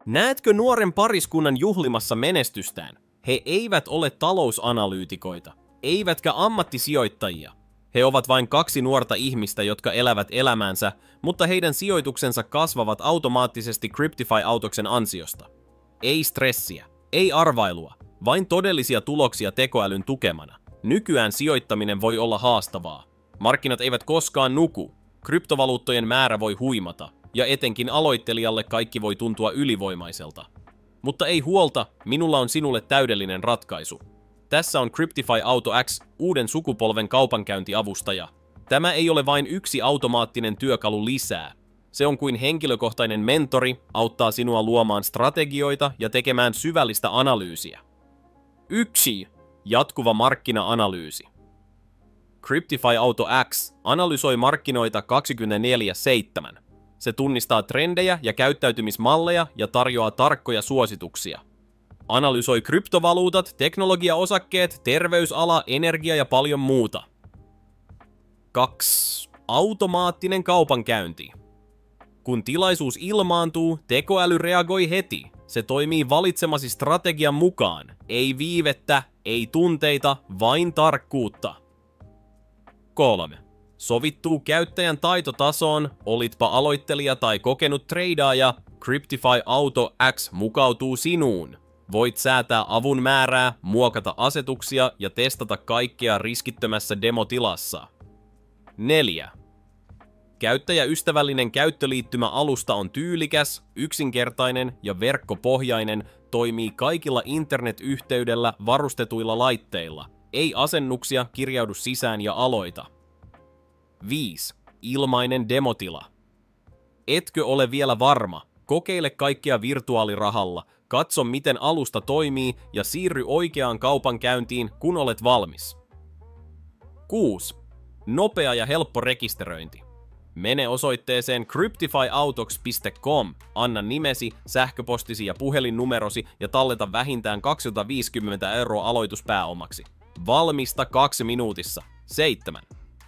Näetkö nuoren pariskunnan juhlimassa menestystään? He eivät ole talousanalyytikoita, eivätkä ammattisijoittajia. He ovat vain kaksi nuorta ihmistä, jotka elävät elämäänsä, mutta heidän sijoituksensa kasvavat automaattisesti Cryptify-autoksen ansiosta. Ei stressiä, ei arvailua, vain todellisia tuloksia tekoälyn tukemana. Nykyään sijoittaminen voi olla haastavaa. Markkinat eivät koskaan nuku, kryptovaluuttojen määrä voi huimata, ja etenkin aloittelijalle kaikki voi tuntua ylivoimaiselta. Mutta ei huolta, minulla on sinulle täydellinen ratkaisu. Tässä on Cryptify Auto X, uuden sukupolven kaupankäyntiavustaja. Tämä ei ole vain yksi automaattinen työkalu lisää. Se on kuin henkilökohtainen mentori, auttaa sinua luomaan strategioita ja tekemään syvällistä analyysiä. 1. Jatkuva markkina-analyysi. Cryptify Auto X analysoi markkinoita 24/7. Se tunnistaa trendejä ja käyttäytymismalleja ja tarjoaa tarkkoja suosituksia. Analysoi kryptovaluutat, teknologiaosakkeet, terveysala, energia ja paljon muuta. 2. Automaattinen kaupankäynti. Kun tilaisuus ilmaantuu, tekoäly reagoi heti. Se toimii valitsemasi strategian mukaan. Ei viivettä, ei tunteita, vain tarkkuutta. 3. Sovittuu käyttäjän taitotasoon, olitpa aloittelija tai kokenut treidaaja, Cryptify Auto X mukautuu sinuun. Voit säätää avun määrää, muokata asetuksia ja testata kaikkea riskittömässä demotilassa. 4. Käyttäjäystävällinen käyttöliittymäalusta on tyylikäs, yksinkertainen ja verkkopohjainen, toimii kaikilla internetyhteydellä varustetuilla laitteilla. Ei asennuksia, kirjaudu sisään ja aloita. 5. Ilmainen demotila. Etkö ole vielä varma? Kokeile kaikkea virtuaalirahalla, katso miten alusta toimii ja siirry oikeaan kaupankäyntiin, kun olet valmis. 6. Nopea ja helppo rekisteröinti. Mene osoitteeseen cryptifyautox.com, anna nimesi, sähköpostisi ja puhelinnumerosi ja talleta vähintään 250 € aloituspääomaksi. Valmista 2 minuutissa. 7.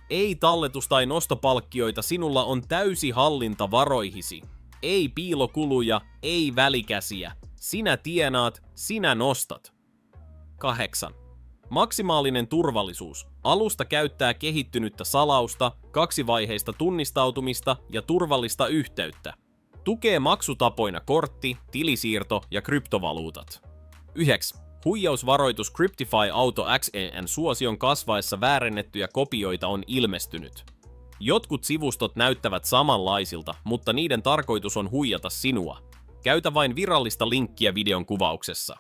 Ei talletus- tai nostopalkkioita, sinulla on täysi hallinta varoihisi. Ei piilokuluja, ei välikäsiä. Sinä tienaat, sinä nostat. 8. Maksimaalinen turvallisuus. Alusta käyttää kehittynyttä salausta, kaksivaiheista tunnistautumista ja turvallista yhteyttä. Tukee maksutapoina kortti, tilisiirto ja kryptovaluutat. 9. Huijausvaroitus Cryptify Auto XE:n suosion kasvaessa väärennettyjä kopioita on ilmestynyt. Jotkut sivustot näyttävät samanlaisilta, mutta niiden tarkoitus on huijata sinua. Käytä vain virallista linkkiä videon kuvauksessa.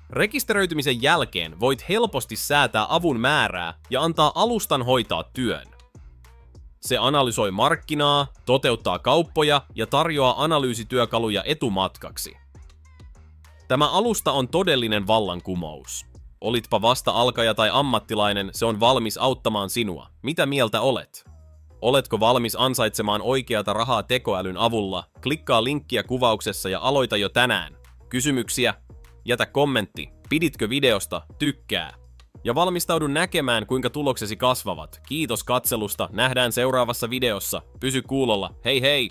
Rekisteröitymisen jälkeen voit helposti säätää avun määrää ja antaa alustan hoitaa työn. Se analysoi markkinaa, toteuttaa kauppoja ja tarjoaa analyysityökaluja etumatkaksi. Tämä alusta on todellinen vallankumous. Olitpa vasta alkaja tai ammattilainen, se on valmis auttamaan sinua. Mitä mieltä olet? Oletko valmis ansaitsemaan oikeata rahaa tekoälyn avulla? Klikkaa linkkiä kuvauksessa ja aloita jo tänään. Kysymyksiä? Jätä kommentti. Piditkö videosta? Tykkää. Ja valmistaudu näkemään, kuinka tuloksesi kasvavat. Kiitos katselusta. Nähdään seuraavassa videossa. Pysy kuulolla. Hei hei!